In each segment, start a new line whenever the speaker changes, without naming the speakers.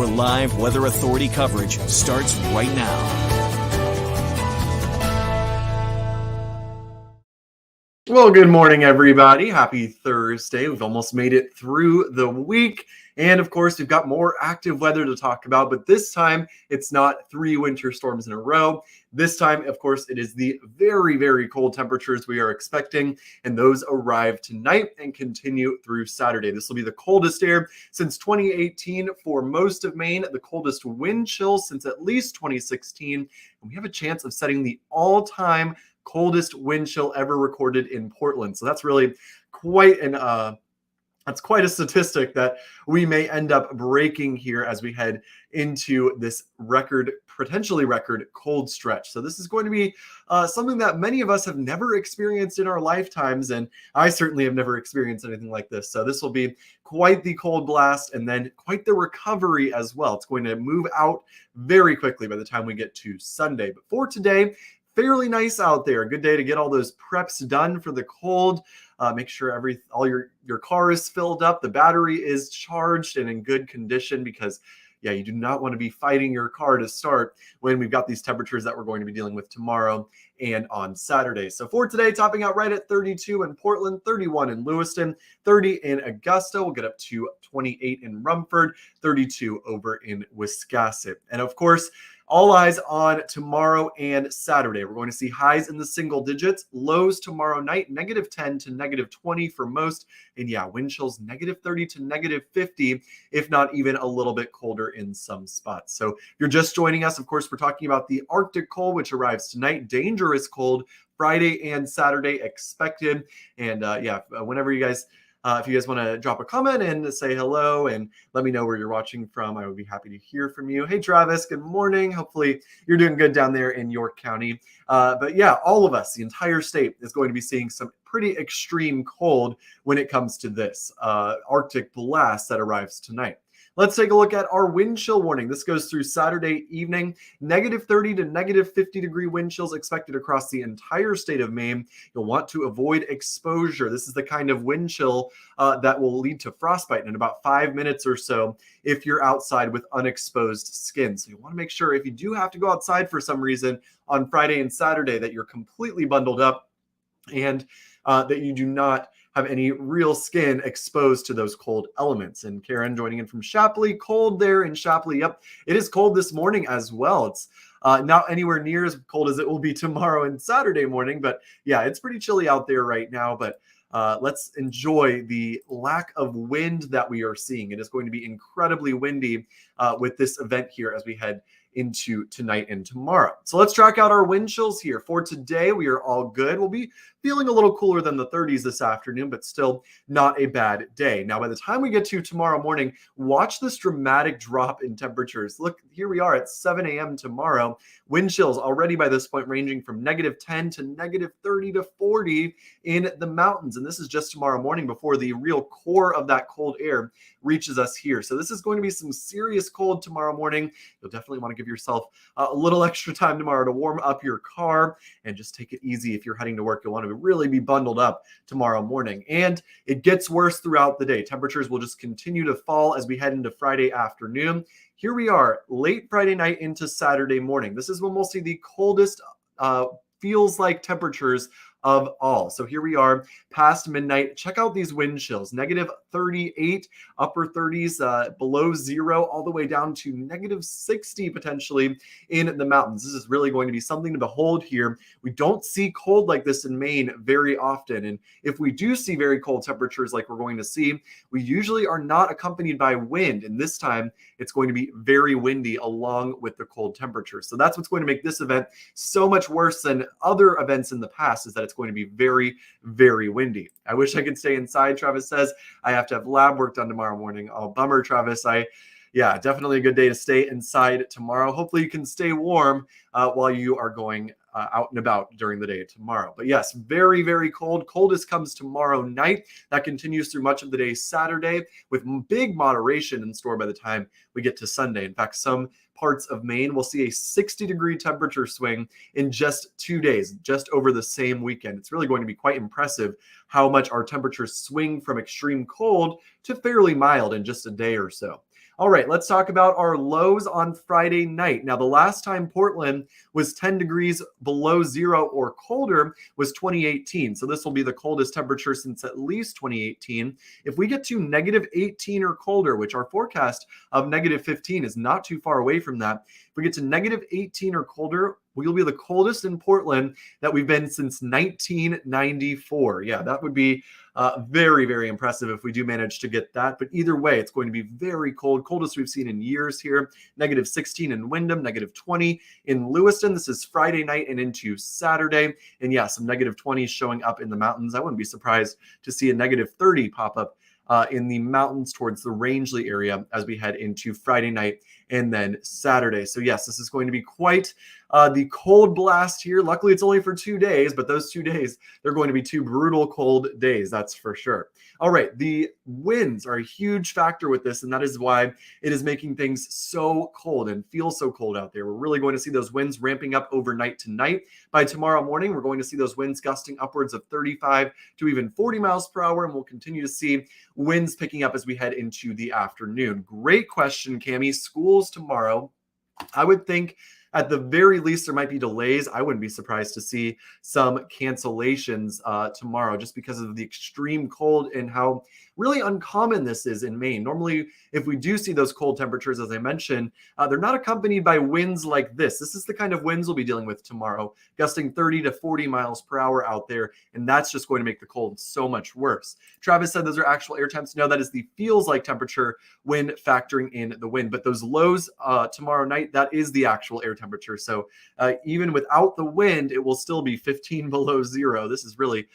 Your live Weather Authority coverage starts right now.
Well, good morning, everybody. Happy Thursday. We've almost made it through the week. And of course, we've got more active weather to talk about, but this time it's not 3 winter storms in a row. This time, of course, it is the very, very cold temperatures we are expecting, and those arrive tonight and continue through Saturday. This will be the coldest air since 2018 for most of Maine, the coldest wind chill since at least 2016, and we have a chance of setting the all-time coldest wind chill ever recorded in Portland. So that's really quite a statistic that we may end up breaking here as we head into this potentially record cold stretch. So this is going to be something that many of us have never experienced in our lifetimes, and I certainly have never experienced anything like this. So this will be quite the cold blast and then quite the recovery as well. It's going to move out very quickly by the time we get to Sunday. But for today, fairly nice out there. A good day to get all those preps done for the cold. Make sure all your car is filled up, the battery is charged and in good condition, because you do not want to be fighting your car to start when we've got these temperatures that we're going to be dealing with tomorrow and on Saturday. So for today, topping out right at 32 in Portland, 31 in Lewiston, 30 in Augusta. We'll get up to 28 in Rumford, 32 over in Wiscasset. And of course, all eyes on tomorrow and Saturday. We're going to see highs in the single digits, lows tomorrow night, -10 to -20 for most. And wind chills -30 to -50, if not even a little bit colder in some spots. So if you're just joining us, of course, we're talking about the Arctic cold, which arrives tonight. Dangerous cold Friday and Saturday expected. And whenever you guys... if you guys want to drop a comment and say hello and let me know where you're watching from, I would be happy to hear from you. Hey, Travis, good morning. Hopefully you're doing good down there in York County. All of us, the entire state, is going to be seeing some pretty extreme cold when it comes to this Arctic blast that arrives tonight. Let's take a look at our wind chill warning. This goes through Saturday evening. -30 to -50 degree wind chills expected across the entire state of Maine. You'll want to avoid exposure. This is the kind of wind chill that will lead to frostbite in about 5 minutes or so if you're outside with unexposed skin. So you want to make sure, if you do have to go outside for some reason on Friday and Saturday, that you're completely bundled up and that you do not have any real skin exposed to those cold elements. And Karen joining in from Shapley, cold there in Shapley. Yep, it is cold this morning as well. It's not anywhere near as cold as it will be tomorrow and Saturday morning, but it's pretty chilly out there right now. But let's enjoy the lack of wind that we are seeing. It is going to be incredibly windy with this event here as we head into tonight and tomorrow. So let's track out our wind chills here. For today, we are all good. We'll be feeling a little cooler than the 30s this afternoon, but still not a bad day. Now, by the time we get to tomorrow morning, watch this dramatic drop in temperatures. Look, here we are at 7 a.m. tomorrow. Wind chills already by this point ranging from -10 to -30 to 40 in the mountains. And this is just tomorrow morning before the real core of that cold air reaches us here. So this is going to be some serious cold tomorrow morning. You'll definitely want to give yourself a little extra time tomorrow to warm up your car and just take it easy. If you're heading to work, you'll want to really be bundled up tomorrow morning. And it gets worse throughout the day. Temperatures will just continue to fall as we head into Friday afternoon. Here we are, late Friday night into Saturday morning. This is when we'll see the coldest feels like temperatures of all. So here we are past midnight. Check out these wind chills, -38, upper 30s, below zero, all the way down to -60 potentially in the mountains. This is really going to be something to behold here. We don't see cold like this in Maine very often. And if we do see very cold temperatures like we're going to see, we usually are not accompanied by wind. And this time it's going to be very windy along with the cold temperatures. So that's what's going to make this event so much worse than other events in the past, is that it's going to be very, very windy. I wish I could stay inside, Travis says. I have to have lab work done tomorrow morning. Oh, bummer, Travis. Definitely a good day to stay inside tomorrow. Hopefully you can stay warm while you are going out and about during the day tomorrow. But yes, very, very cold. Coldest comes tomorrow night. That continues through much of the day Saturday, with big moderation in store by the time we get to Sunday. In fact, some parts of Maine will see a 60-degree temperature swing in just 2 days, just over the same weekend. It's really going to be quite impressive how much our temperatures swing from extreme cold to fairly mild in just a day or so. All right, let's talk about our lows on Friday night. Now, the last time Portland was 10 degrees below zero or colder was 2018. So this will be the coldest temperature since at least 2018. If we get to negative 18 or colder, which our forecast of negative 15 is not too far away from that, if we get to negative 18 or colder, we'll be the coldest in Portland that we've been since 1994. Yeah, that would be very, very impressive if we do manage to get that. But either way, it's going to be very cold, coldest we've seen in years here. Negative 16 in Wyndham, negative 20 in Lewiston. This is Friday night and into Saturday. And yeah, some negative 20s showing up in the mountains. I wouldn't be surprised to see a negative 30 pop up in the mountains towards the Rangeley area as we head into Friday night and then Saturday. So yes, this is going to be quite the cold blast here. Luckily, it's only for 2 days, but those 2 days, they're going to be 2 brutal cold days, that's for sure. All right, the winds are a huge factor with this, and that is why it is making things so cold and feel so cold out there. We're really going to see those winds ramping up overnight tonight. By tomorrow morning, we're going to see those winds gusting upwards of 35 to even 40 miles per hour, and we'll continue to see winds picking up as we head into the afternoon. Great question, Cammie. Schools tomorrow. I would think at the very least, there might be delays. I wouldn't be surprised to see some cancellations tomorrow just because of the extreme cold and how really uncommon this is in Maine. Normally, if we do see those cold temperatures, as I mentioned, they're not accompanied by winds like this. This is the kind of winds we'll be dealing with tomorrow, gusting 30 to 40 miles per hour out there, and that's just going to make the cold so much worse. Travis said those are actual air temps. No, that is the feels like temperature when factoring in the wind. But those lows tomorrow night, that is the actual air temperature. So even without the wind, it will still be 15 below zero. This is really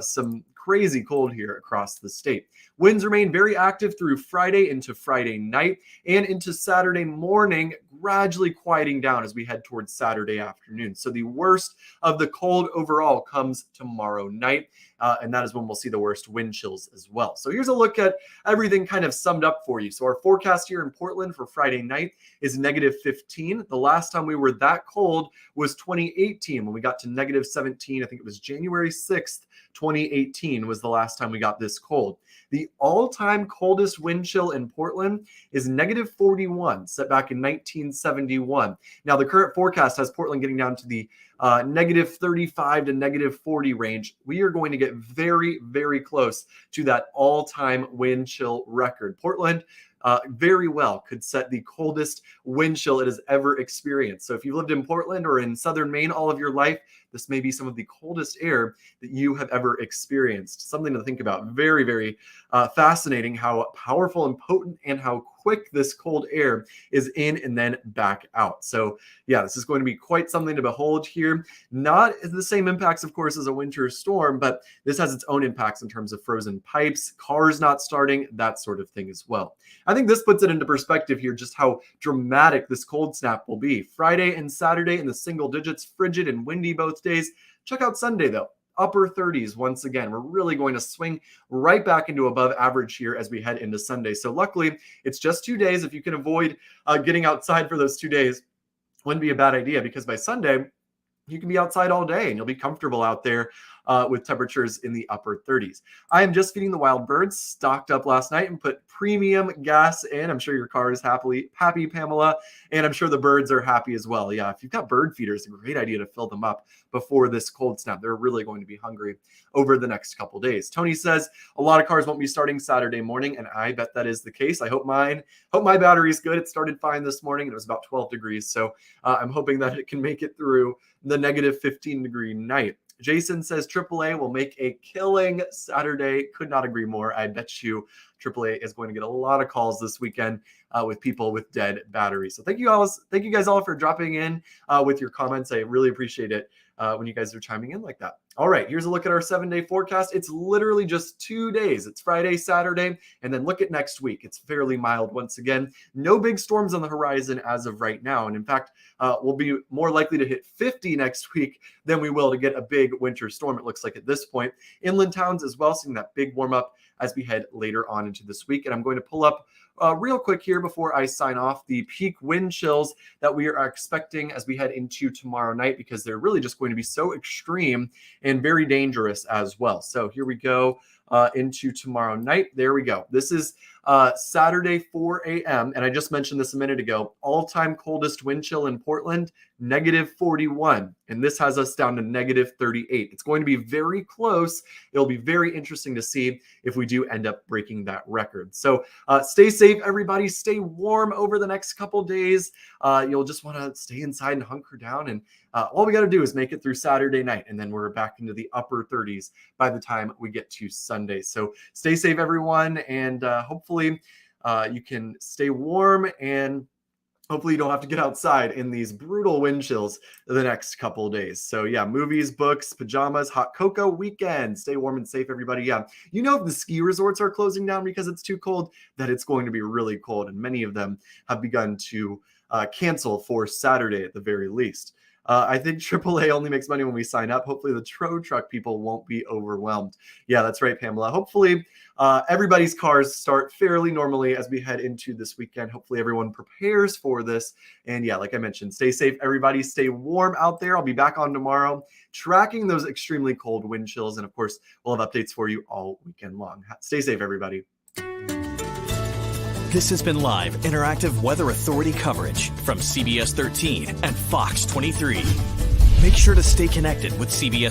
some crazy cold here across the state. Winds remain very active through Friday into Friday night and into Saturday morning, gradually quieting down as we head towards Saturday afternoon. So the worst of the cold overall comes tomorrow night, and that is when we'll see the worst wind chills as well. So here's a look at everything kind of summed up for you. So our forecast here in Portland for Friday night is negative 15. The last time we were that cold was 2018 when we got to negative 17. I think it was January 6th, 2018 was the last time we got this cold. The all-time coldest wind chill in Portland is negative 41, set back in 1971. Now, the current forecast has Portland getting down to the negative 35 to negative 40 range. We are going to get very, very close to that all-time wind chill record. Portland very well could set the coldest wind chill it has ever experienced. So if you've lived in Portland or in southern Maine all of your life, this may be some of the coldest air that you have ever experienced. Something to think about. Very, very fascinating how powerful and potent and how quick this cold air is in and then back out. So yeah, this is going to be quite something to behold here. Not the same impacts, of course, as a winter storm, but this has its own impacts in terms of frozen pipes, cars not starting, that sort of thing as well. I think this puts it into perspective here, just how dramatic this cold snap will be. Friday and Saturday in the single digits, frigid and windy both days. Check out Sunday though. Upper 30s once again. We're really going to swing right back into above average here as we head into Sunday. So luckily, it's just 2 days. If you can avoid getting outside for those 2 days, wouldn't be a bad idea, because by Sunday, you can be outside all day and you'll be comfortable out there with temperatures in the upper 30s. I am just feeding the wild birds. Stocked up last night and put premium gas in. I'm sure your car is happy, Pamela, and I'm sure the birds are happy as well. Yeah, if you've got bird feeders, a great idea to fill them up before this cold snap. They're really going to be hungry over the next couple days. Tony says a lot of cars won't be starting Saturday morning, and I bet that is the case. I hope my battery's good. It started fine this morning. It was about 12 degrees, so I'm hoping that it can make it through the negative 15-degree night. Jason says AAA will make a killing Saturday. Could not agree more. I bet you AAA is going to get a lot of calls this weekend with people with dead batteries. So thank you guys all for dropping in with your comments. I really appreciate it when you guys are chiming in like that. All right, here's a look at our 7-day forecast. It's literally just 2 days. It's Friday, Saturday, and then look at next week. It's fairly mild once again. No big storms on the horizon as of right now. And in fact, we'll be more likely to hit 50 next week than we will to get a big winter storm, it looks like at this point. Inland towns as well, seeing that big warm up as we head later on into this week. And I'm going to pull up real quick here before I sign off the peak wind chills that we are expecting as we head into tomorrow night, because they're really just going to be so extreme and very dangerous as well. So here we go into tomorrow night. There we go. This is Saturday, 4 a.m., and I just mentioned this a minute ago, all-time coldest wind chill in Portland, -41. And this has us down to -38. It's going to be very close. It'll be very interesting to see if we do end up breaking that record. So stay safe, everybody. Stay warm over the next couple days. You'll just want to stay inside and hunker down. And all we got to do is make it through Saturday night. And then we're back into the upper 30s by the time we get to Sunday. So stay safe, everyone. And hopefully you can stay warm, and hopefully you don't have to get outside in these brutal wind chills the next couple of days. So yeah, movies, books, pajamas, hot cocoa weekend. Stay warm and safe, everybody. Yeah, you know, if the ski resorts are closing down because it's too cold, that it's going to be really cold. And many of them have begun to cancel for Saturday at the very least. I think AAA only makes money when we sign up. Hopefully the tow truck people won't be overwhelmed. Yeah, that's right, Pamela. Hopefully everybody's cars start fairly normally as we head into this weekend. Hopefully everyone prepares for this. And yeah, like I mentioned, stay safe, everybody. Stay warm out there. I'll be back on tomorrow tracking those extremely cold wind chills. And of course, we'll have updates for you all weekend long. Stay safe, everybody.
This has been live interactive Weather Authority coverage from CBS 13 and Fox 23. Make sure to stay connected with CBS